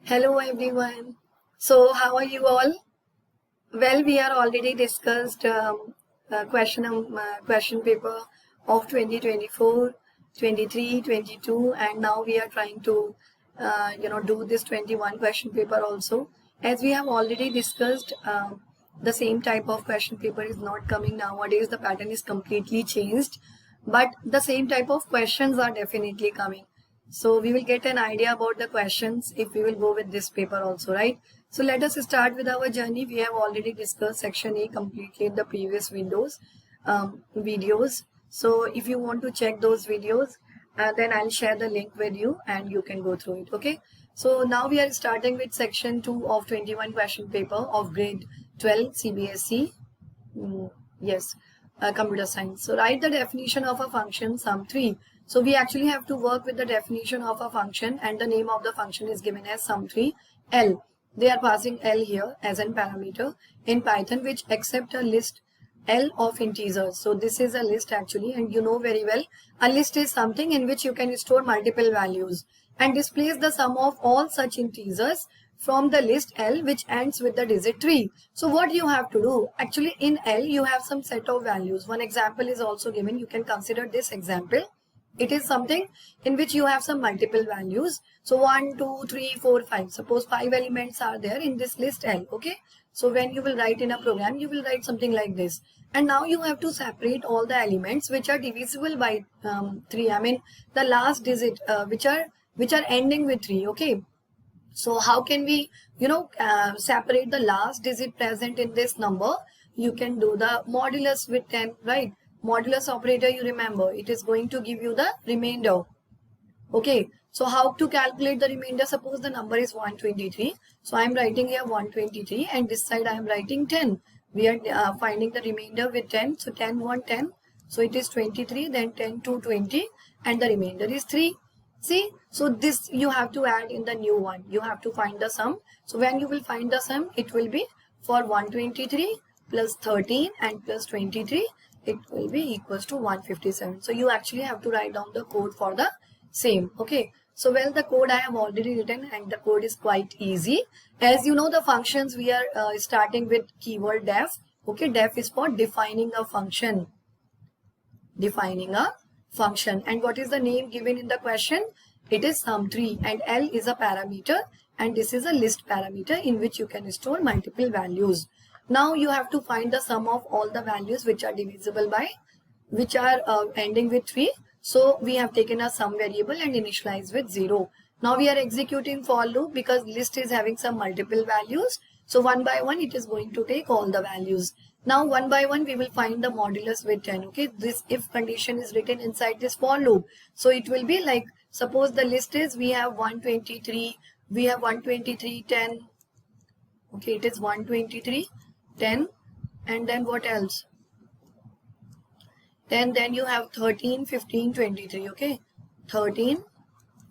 Hello everyone. So how are you all? Well, we are already discussed question paper of 2024, 23, 22, and now we are trying to do this 21 question paper also. As we have already discussed, the same type of question paper is not coming nowadays. The pattern is completely changed, but the same type of questions are definitely coming. So we will get an idea about the questions if we will go with this paper also, right? So let us start with our journey. We have already discussed section A completely in the previous videos. So if you want to check those videos, then I'll share the link with you and you can go through it, okay? So now we are starting with section 2 of 21 question paper of grade 12 CBSE. Yes, computer science. So write the definition of a function sum 3. So we actually have to work with the definition of a function, and the name of the function is given as sum3 L. They are passing L here as an parameter in Python, which accept a list L of integers. So this is a list actually, and you know very well a list is something in which you can store multiple values and displays the sum of all such integers from the list L which ends with the digit 3. So what you have to do, actually in L you have some set of values. One example is also given. You can consider this example. It is something in which you have some multiple values. So 1, 2, 3, 4, 5. Suppose 5 elements are there in this list L. Okay. So when you will write in a program, you will write something like this. And now you have to separate all the elements which are divisible by 3. I mean the last digit which are ending with 3. Okay. So how can we, separate the last digit present in this number? You can do the modulus with 10, right? Modulus operator, you remember, it is going to give you the remainder. Okay, so how to calculate the remainder? Suppose the number is 123. So I am writing here 123 and this side I am writing 10. We are finding the remainder with 10. So 10, 1, 10. So it is 23, then 10 to 20 and the remainder is 3. See, so this you have to add in the new one. You have to find the sum. So when you will find the sum, it will be for 123 plus 13 and plus 23, it will be equals to 157. So you actually have to write down the code for the same. Okay, so well, the code I have already written and the code is quite easy. As you know, the functions we are starting with keyword def. Okay, def is for defining a function. Defining a function. And what is the name given in the question? It is sum3 and L is a parameter and this is a list parameter in which you can store multiple values. Now you have to find the sum of all the values which are divisible by, which are ending with 3. So we have taken a sum variable and initialized with 0. Now we are executing for loop because list is having some multiple values. So one by one it is going to take all the values. Now one by one we will find the modulus with 10. Okay, this if condition is written inside this for loop. So it will be like, suppose the list is we have 123, we have 123, 10. Okay, it is 123, 10, and then what else? Then you have 13, 15, 23. Okay, 13,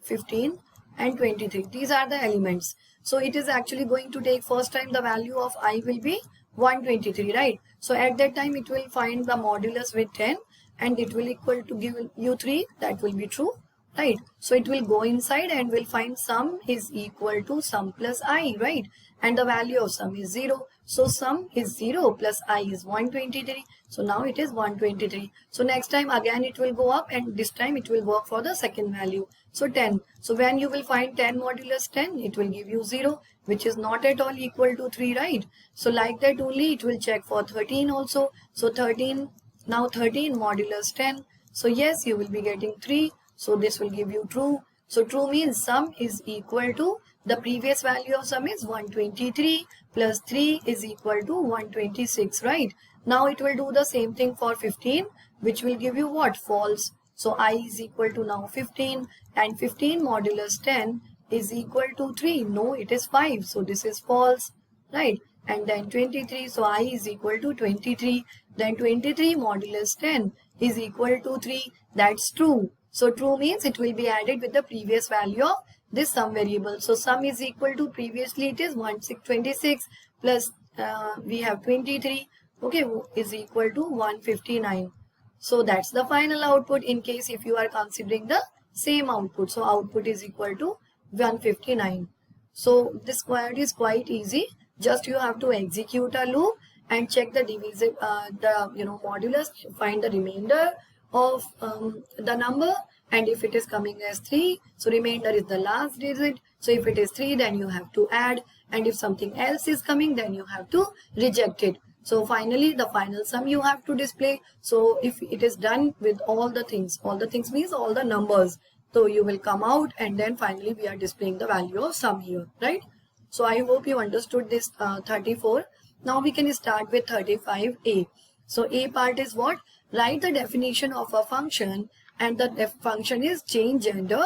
15 and 23. These are the elements. So it is actually going to take first time the value of I will be 123, right? So at that time it will find the modulus with 10 and it will equal to give you 3. That will be true, right? So it will go inside and will find sum is equal to sum plus I, right? And the value of sum is 0. So sum is 0 plus I is 123. So now it is 123. So next time again it will go up and this time it will work for the second value. So 10. So when you will find 10 modulus 10, it will give you 0, which is not at all equal to 3, right? So like that only it will check for 13 also. So 13, now 13 modulus 10. So yes, you will be getting 3. So this will give you true. So true means sum is equal to, the previous value of sum is 123 plus 3 is equal to 126, right? Now it will do the same thing for 15, which will give you what? False. So I is equal to now 15 and 15 modulus 10 is equal to 3. No, it is 5. So this is false, right? And then 23. So I is equal to 23. Then 23 modulus 10 is equal to 3. That's true. So true means it will be added with the previous value of this sum variable. So sum is equal to, previously it is 26 plus we have 23. Okay, is equal to 159. So that's the final output in case if you are considering the same output. So output is equal to 159. So this query is quite easy. Just you have to execute a loop and check the divisible, modulus, find the remainder of the number, and if it is coming as 3, so remainder is the last digit. So if it is 3, then you have to add, and if something else is coming, then you have to reject it. So finally the final sum you have to display. So if it is done with all the things means all the numbers, so you will come out, and then finally we are displaying the value of sum here, right? So I hope you understood this 34. Now we can start with 35A. So A part is what? Write the definition of a function, and the function is change gender.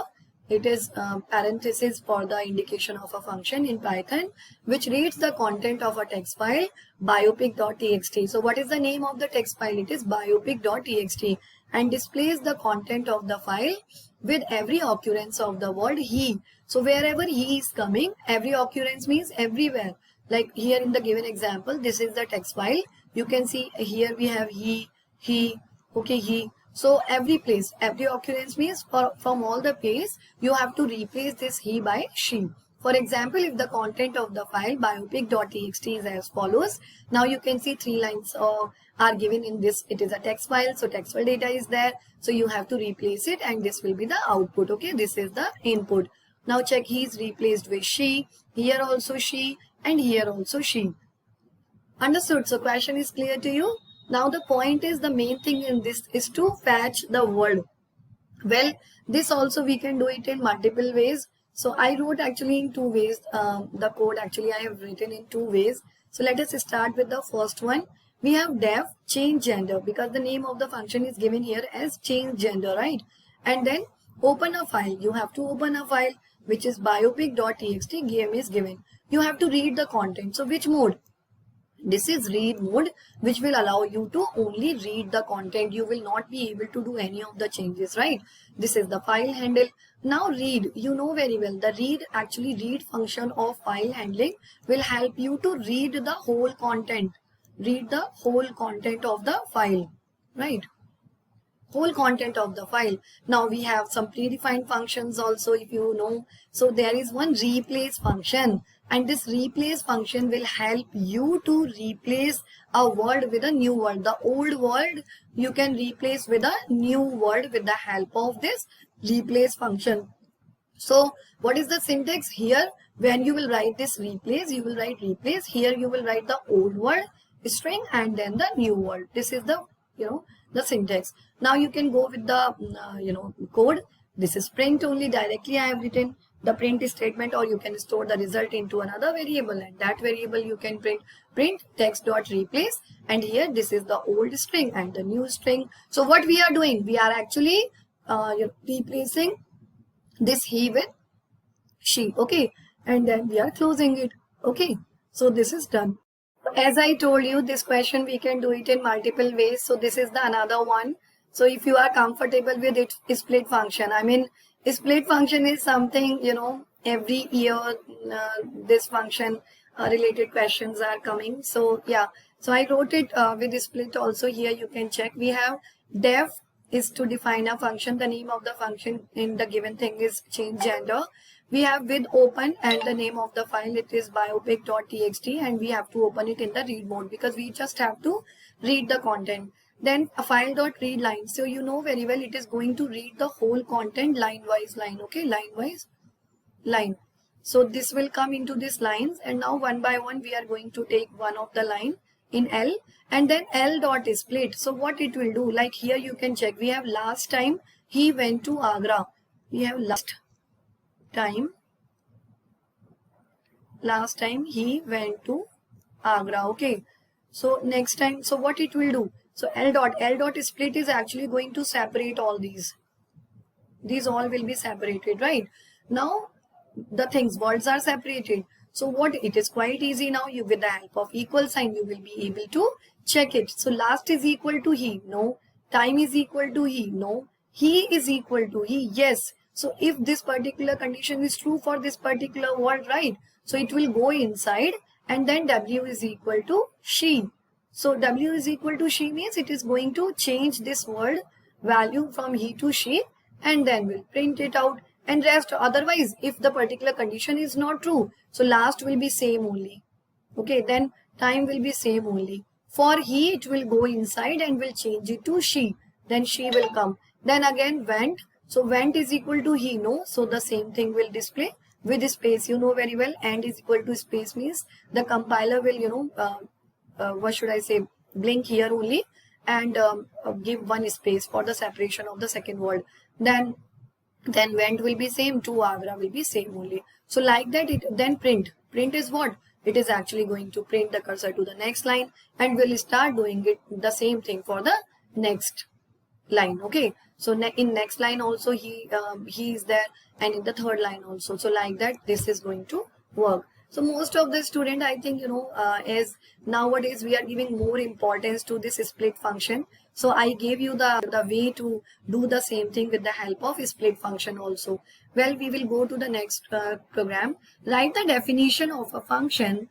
It is parenthesis for the indication of a function in Python, which reads the content of a text file, biopic.txt. So what is the name of the text file? It is biopic.txt, and displays the content of the file with every occurrence of the word he. So wherever he is coming, every occurrence means everywhere. Like here in the given example, this is the text file. You can see here we have he, okay, he. So every place, every occurrence means from all the place, you have to replace this he by she. For example, if the content of the file biopic.txt is as follows, now you can see 3 lines are given in this. It is a text file, so text file data is there. So you have to replace it, and this will be the output. Okay, this is the input. Now check, he is replaced with she, here also she, and here also she. Understood? So question is clear to you? Now the point is, the main thing in this is to fetch the word. Well, this also we can do it in multiple ways. So I wrote actually in 2 ways. The code actually I have written in 2 ways. So let us start with the first one. We have def change gender, because the name of the function is given here as change gender, right? And then open a file. You have to open a file which is biopic.txt. Game is given. You have to read the content. So which mode? This is read mode, which will allow you to only read the content. You will not be able to do any of the changes, right? This is the file handle. Now read, you know very well, the read function of file handling will help you to read the whole content. Read the whole content of the file, right? Whole content of the file. Now we have some predefined functions also, if you know. So there is one replace function, and this replace function will help you to replace a word with a new word. The old word you can replace with a new word with the help of this replace function. So what is the syntax here? When you will write this replace, you will write replace. Here you will write the old word string and then the new word. This is the the syntax. Now you can go with the code. This is print only, directly I have written the print statement, or you can store the result into another variable, and that variable you can print text dot replace, and here this is the old string and the new string. So what we are doing, we are actually replacing this he with she, okay, and then we are closing it, okay. So this is done. As I told you, this question we can do it in multiple ways. So this is the another one. So if you are comfortable with it, split function. I mean, split function is something, every year this function related questions are coming. So yeah, so I wrote it with split also. Here you can check. We have def is to define a function. The name of the function in the given thing is change gender. We have with open, and the name of the file, it is biopic.txt, and we have to open it in the read mode because we just have to read the content. Then a file.read line. So you know very well it is going to read the whole content line wise line, okay, line wise line. So this will come into these lines, and now one by one we are going to take one of the line in L, and then L.split. So what it will do, like here you can check, we have last time he went to Agra. We have last time he went to Agra, okay. So next time, so what it will do, so L.split is actually going to separate all these all will be separated, right? Now the things, words are separated. So what, it is quite easy now. You, with the help of equal sign, you will be able to check it. So last is equal to he, no. Time is equal to he, no. He is equal to he, yes. So if this particular condition is true for this particular word, right? So it will go inside, and then W is equal to she. So W is equal to she means it is going to change this word value from he to she, and then we'll print it out. and rest. Otherwise, if the particular condition is not true, so last will be same only. Okay, then time will be same only. For he, it will go inside and will change it to she. Then she will come. Then again went. So went is equal to he, no? So the same thing will display with space. You know very well, and is equal to space means the compiler will, what should I say, blink here only and give one space for the separation of the second word. Then went will be same, to Agra will be same only. So like that, then print is what? It is actually going to print the cursor to the next line and will start doing it the same thing for the next line. Okay, so in next line also he is there, and in the third line also. So like that this is going to work. So most of the student, I think, as nowadays we are giving more importance to this split function. So I gave you the way to do the same thing with the help of split function also. Well, we will go to the next program. Write the definition of a function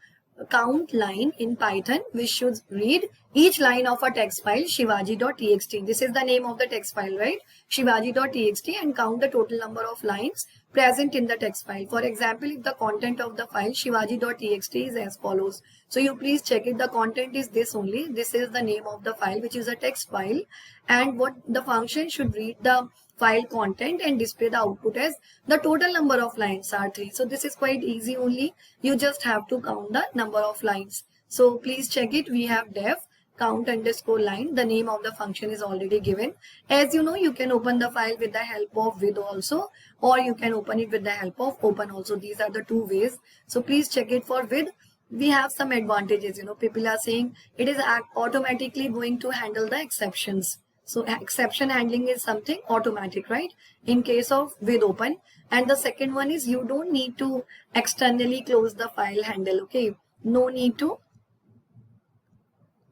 count line in Python, which should read each line of a text file shivaji.txt. This is the name of the text file, right? Shivaji.txt, and count the total number of lines present in the text file. For example, if the content of the file shivaji.txt is as follows. So you please check it. The content is this only. This is the name of the file, which is a text file, and what the function should read the file content and display the output as the total number of lines are 3. So this is quite easy only. You just have to count the number of lines. So please check it. We have def count underscore line. The name of the function is already given. As you know, you can open the file with the help of with also, or you can open it with the help of open also. These are the two ways. So please check it for with. We have some advantages. People are saying it is automatically going to handle the exceptions. So exception handling is something automatic, right? In case of with open. And the second one is you don't need to externally close the file handle. Okay, no need to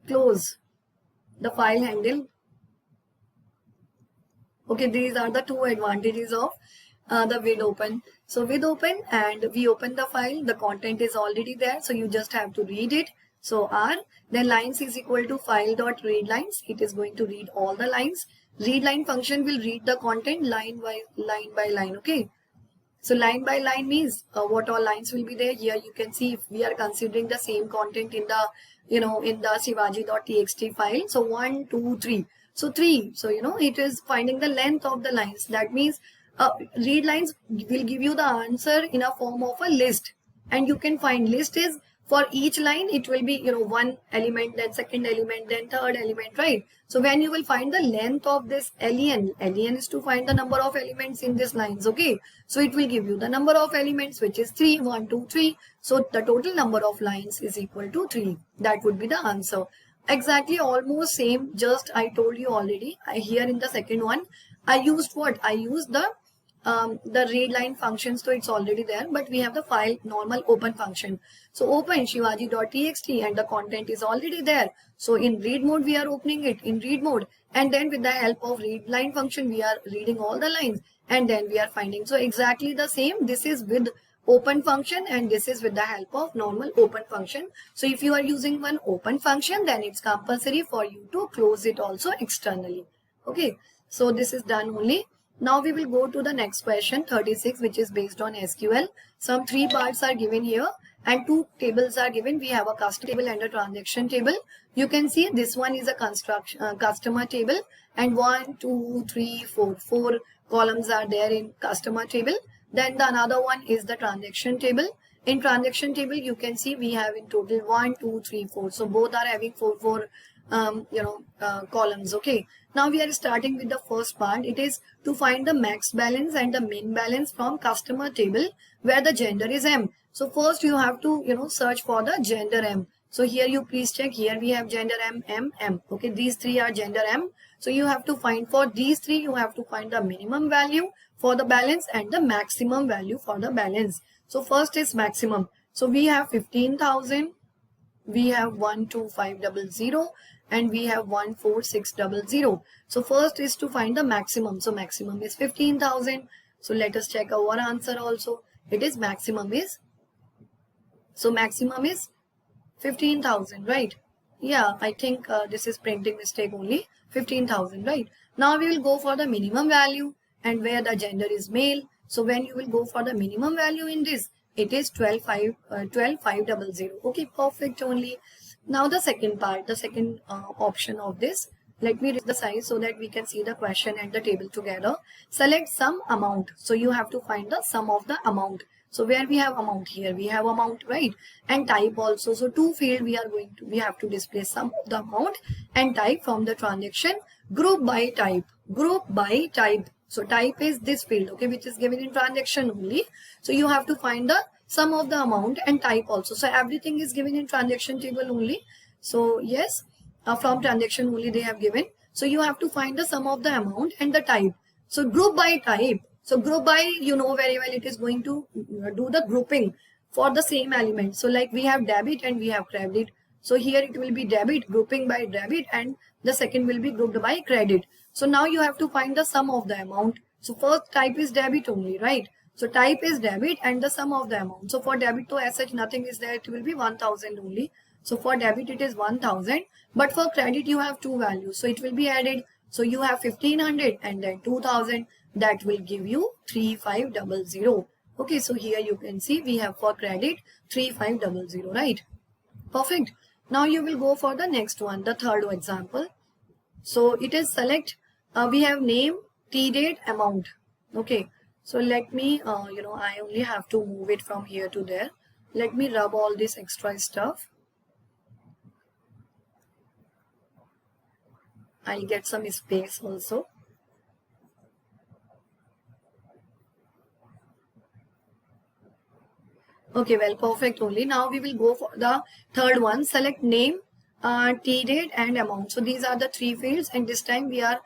close the file handle. Okay, these are the two advantages of the with open. So with open, and we open the file, the content is already there, so you just have to read it. So R, then lines is equal to file.read lines. It is going to read all the lines. Read line function will read the content line by line. Okay, so line by line means what all lines will be there. Here you can see if we are considering the same content in the in the shivaji.txt file. So 1, 2, 3. So 3. So it is finding the length of the lines. That means read lines will give you the answer in a form of a list, and you can find list is for each line it will be one element, then second element, then third element, right? So when you will find the length of this len is to find the number of elements in these lines. Okay, so it will give you the number of elements, which is 3, 1, 2, 3. So the total number of lines is equal to 3. That would be the answer. Exactly, almost same. Just I told you already. Here in the second one, I used what? I used the read line function, so it's already there, but we have the file normal open function. So open shivaji.txt, and the content is already there. So in read mode we are opening it in read mode, and then with the help of read line function we are reading all the lines, and then we are finding. So exactly the same. This is with open function, and this is with the help of normal open function. So if you are using one open function, then it's compulsory for you to close it also externally. Okay, so this is done only. Now we will go to the next question 36, which is based on SQL. Some 3 parts are given here and 2 tables are given. We have a custom table and a transaction table. You can see this one is a customer table, and 1, 2, 3, 4 columns are there in customer table. Then the another one is the transaction table. In transaction table you can see we have in total 1, 2, 3, 4. So both are having 4 columns. Okay, now we are starting with the first part. It is to find the max balance and the min balance from customer table where the gender is M. So first you have to search for the gender M. So here you please check, here we have gender M, M, M. Okay, these 3 are gender M. So you have to find for these 3, you have to find the minimum value for the balance and the maximum value for the balance. So first is maximum. So we have 15,000, we have 12500, and we have 14600. So first is to find the maximum. So maximum is 15,000. So let us check our answer also. It is maximum is, so maximum is 15,000, right? Yeah, I think this is printing mistake only. 15,000, right? Now we will go for the minimum value, and where the gender is male. So when you will go for the minimum value in this, it is 12,500. Okay, perfect only. Now the second part, the second option of this. Let me read the size so that we can see the question and the table together. Select some amount. So you have to find the sum of the amount. So where we have amount, here we have amount, right? And type also. So two field we have to display sum of the amount and type from the transaction. Group by type. Group by type. So type is this field, okay, which is given in transaction only. So you have to find the sum of the amount and type also. So everything is given in transaction table only. So yes, from transaction only they have given. So you have to find the sum of the amount and the type. So group by type. So group by, you know very well, it is going to do the grouping for the same element. So like we have debit and we have credit. So here it will be debit, grouping by debit, and the second will be grouped by credit. So now you have to find the sum of the amount. So first type is debit only, right? So type is debit and the sum of the amount. So for debit to as such nothing is there, it will be 1000 only. So for debit it is 1000, but for credit you have two values. So it will be added. So you have 1500 and then 2000. That will give you 3500. Okay, so here you can see we have for credit 3500, right? Perfect. Now you will go for the next one, the third example. So it is select, we have name, T-date, amount. Okay, so let me, I only have to move it from here to there. Let me rub all this extra stuff. I'll get some space also. Okay, well, perfect only. Now we will go for the third one. Select name, T-date and amount. So these are the three fields, and this time we are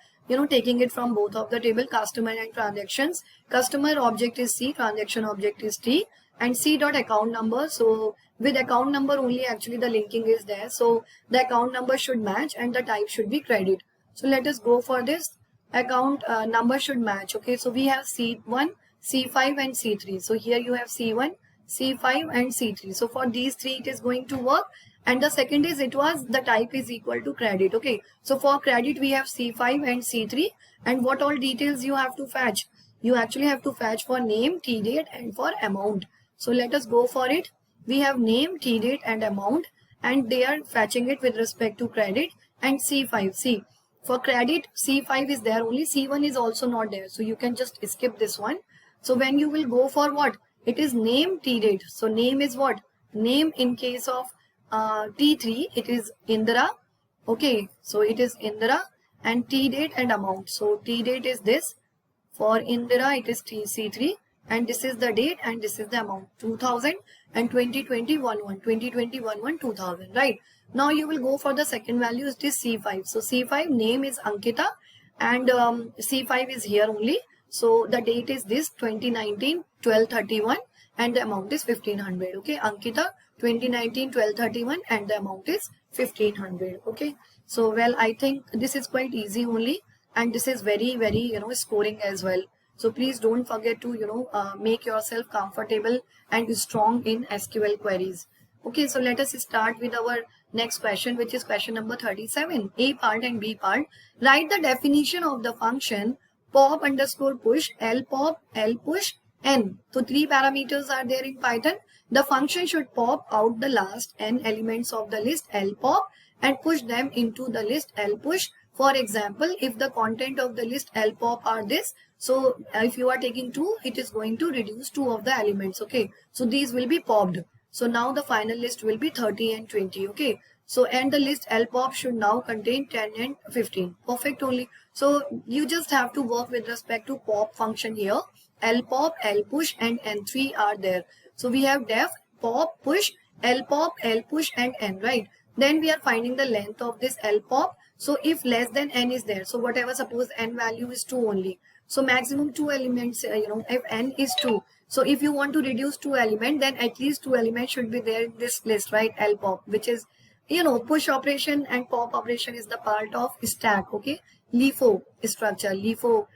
taking it from both of the table, customer and transactions. Customer object is C, transaction object is T, and C dot account number. So with account number only actually the linking is there. So the account number should match and the type should be credit. So let us go for this. Account number should match. Okay, so we have C1, C5 and C3. So here you have C1, C5 and C3. So for these three it is going to work. And the second is the type is equal to credit. Okay, so for credit we have C5 and C3, and what all details you have to fetch? You actually have to fetch for name, T-date and for amount. So let us go for it. We have name, T-date and amount, and they are fetching it with respect to credit. And C5, see, for credit C5 is there only, C1 is also not there, so you can just skip this one. So when you will go for what? It is name, T-date. So name is what? Name in case of T3, it is Indira. Okay, so it is Indira, and T-date and amount. So T-date is this. For Indira, it is C3, and this is the date and this is the amount, 2000 and 2021, 2000, right? Now you will go for the second value, it is C5. So C5 name is Ankita, and C5 is here only. So the date is this 2019 12/31 and the amount is 1500. Okay, Ankita 2019 12/31 and the amount is 1500. Okay, so well, I think this is quite easy only, and this is very scoring as well. So please don't forget to make yourself comfortable and strong in SQL queries. Okay, so let us start with our next question, which is question number 37. A part and B part. Write the definition of the function pop underscore push, L pop, L push, N. So three parameters are there in Python. The function should pop out the last n elements of the list L pop and push them into the list L push. For example, if the content of the list L pop are this, so if you are taking 2, it is going to reduce 2 of the elements. Okay, so these will be popped. So now the final list will be 30 and 20. Okay, so and the list L pop should now contain 10 and 15. Perfect only. So you just have to work with respect to pop function here. L pop, L push and N3 are there. So we have def, pop, push, L pop, L push and N, right? Then we are finding the length of this L pop. So if less than N is there, so whatever, suppose N value is 2 only. So maximum 2 elements, if N is 2. So if you want to reduce 2 elements, then at least 2 elements should be there in this list, right? L pop, which is, push operation and pop operation is the part of stack, okay? LIFO structure, LIFO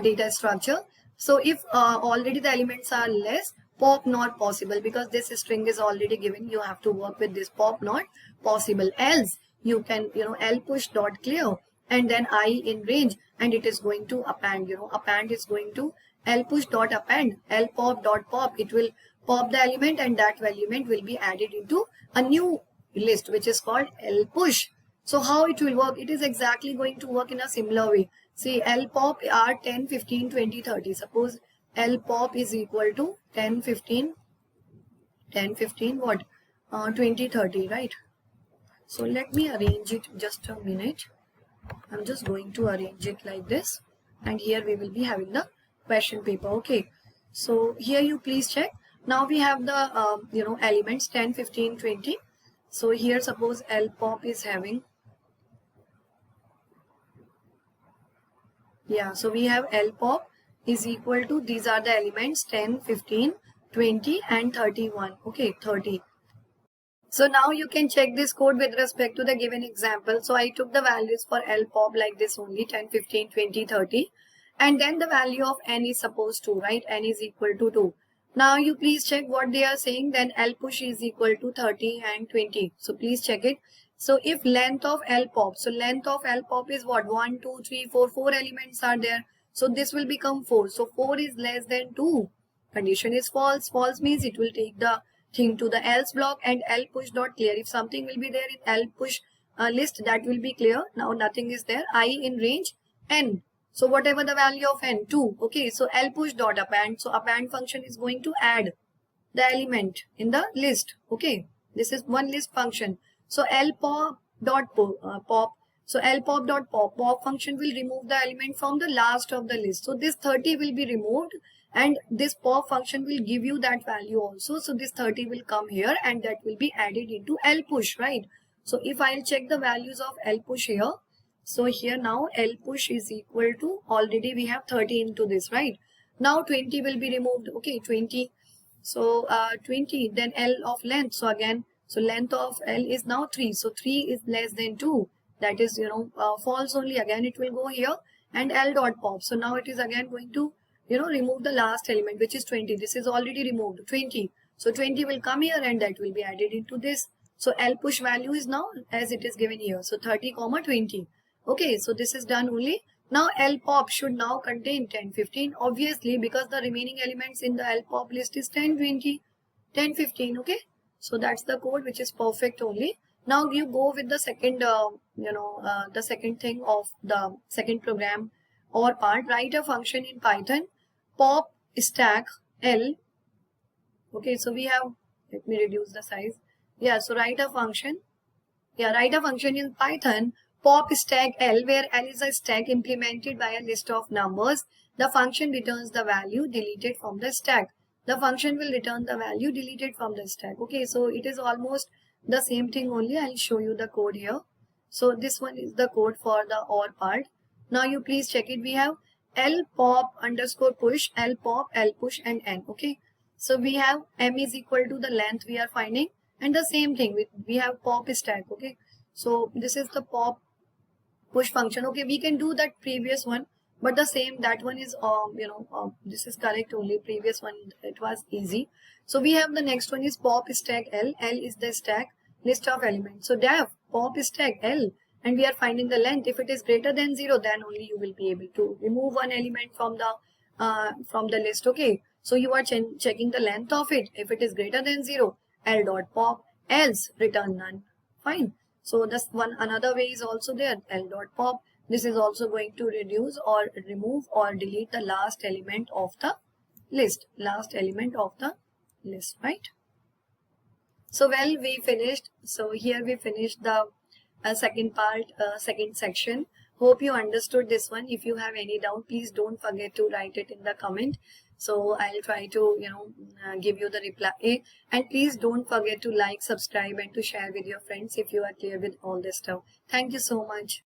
data structure. So if already the elements are less, pop not possible, because this string is already given. You have to work with this pop not possible. Else you can, L push dot clear and then I in range, and it is going to append, append is going to lpush dot append, lpop dot pop, it will pop the element and that element will be added into a new list which is called lpush. So how it will work? It is exactly going to work in a similar way. See, lpop are 10, 15, 20, 30. Suppose lpop is equal to 10, 15, 10, 15, what? 20, 30, right? So let me arrange it just a minute. I'm just going to arrange it like this. And here we will be having the question paper. Okay. So here you please check. Now we have the, elements 10, 15, 20. So here suppose lpop is having, so we have lpop is equal to, these are the elements 10, 15, 20 and 31. Okay, 30. So now you can check this code with respect to the given example. So I took the values for lpop like this only, 10, 15, 20, 30. And then the value of n is supposed to, right? N is equal to 2. Now you please check what they are saying. Then lpush is equal to 30 and 20. So please check it. So if length of lpop, so length of lpop is what? 1, 2, 3, 4, 4 elements are there. So this will become 4. So 4 is less than 2. Condition is false. False means it will take the thing to the else block and lpush dot clear. If something will be there in lpush list, that will be clear. Now nothing is there. I in range n. So whatever the value of n, 2. Okay, so lpush dot append. So append function is going to add the element in the list. Okay, this is one list function. So lpop dot pop. So lpop dot pop function will remove the element from the last of the list. So this 30 will be removed and this pop function will give you that value also. So this 30 will come here and that will be added into lpush, right? So if I'll check the values of lpush here. So here now lpush is equal to, already we have 30 into this, right? Now 20 will be removed. Okay, 20. So 20, then L of length. So again, so length of L is now 3. So 3 is less than 2. That is, false only. Again, it will go here and L dot pop. So now it is again going to, remove the last element, which is 20. This is already removed, 20. So 20 will come here and that will be added into this. So L push value is now as it is given here. So 30, 20. Okay, so this is done only. Now L pop should now contain 10, 15, obviously, because the remaining elements in the L pop list is 10, 20, 10, 15. Okay, so that's the code which is perfect only. Now you go with the second, the second thing of the second program or part. Write a function in Python, pop stack L. Okay, so we have, let me reduce the size. So write a function. Write a function in Python, pop stack L, where L is a stack implemented by a list of numbers. The function returns the value deleted from the stack. The function will return the value deleted from the stack. Okay, so it is almost the same thing only. I'll show you the code here. So this one is the code for the OR part. Now you please check it. We have L pop underscore push, L pop, L push and N. Okay, so we have M is equal to the length we are finding, and the same thing we have pop stack. Okay, so this is the pop push function. Okay, we can do that previous one, but the same, that one is this is correct only. Previous one, it was easy. So we have the next one is pop stack L. L is the stack list of elements. So def pop stack L, and we are finding the length. If it is greater than 0, then only you will be able to remove one element from the list. Okay, so you are checking the length of it. If it is greater than 0, L dot pop, else return none. Fine. So this one, another way is also there, L dot pop. This is also going to reduce or remove or delete the last element of the list. Last element of the list, right? So well, we finished. So here we finished the second part, second section. Hope you understood this one. If you have any doubt, please don't forget to write it in the comment. So I'll try to, give you the reply. And please don't forget to like, subscribe and to share with your friends if you are clear with all this stuff. Thank you so much.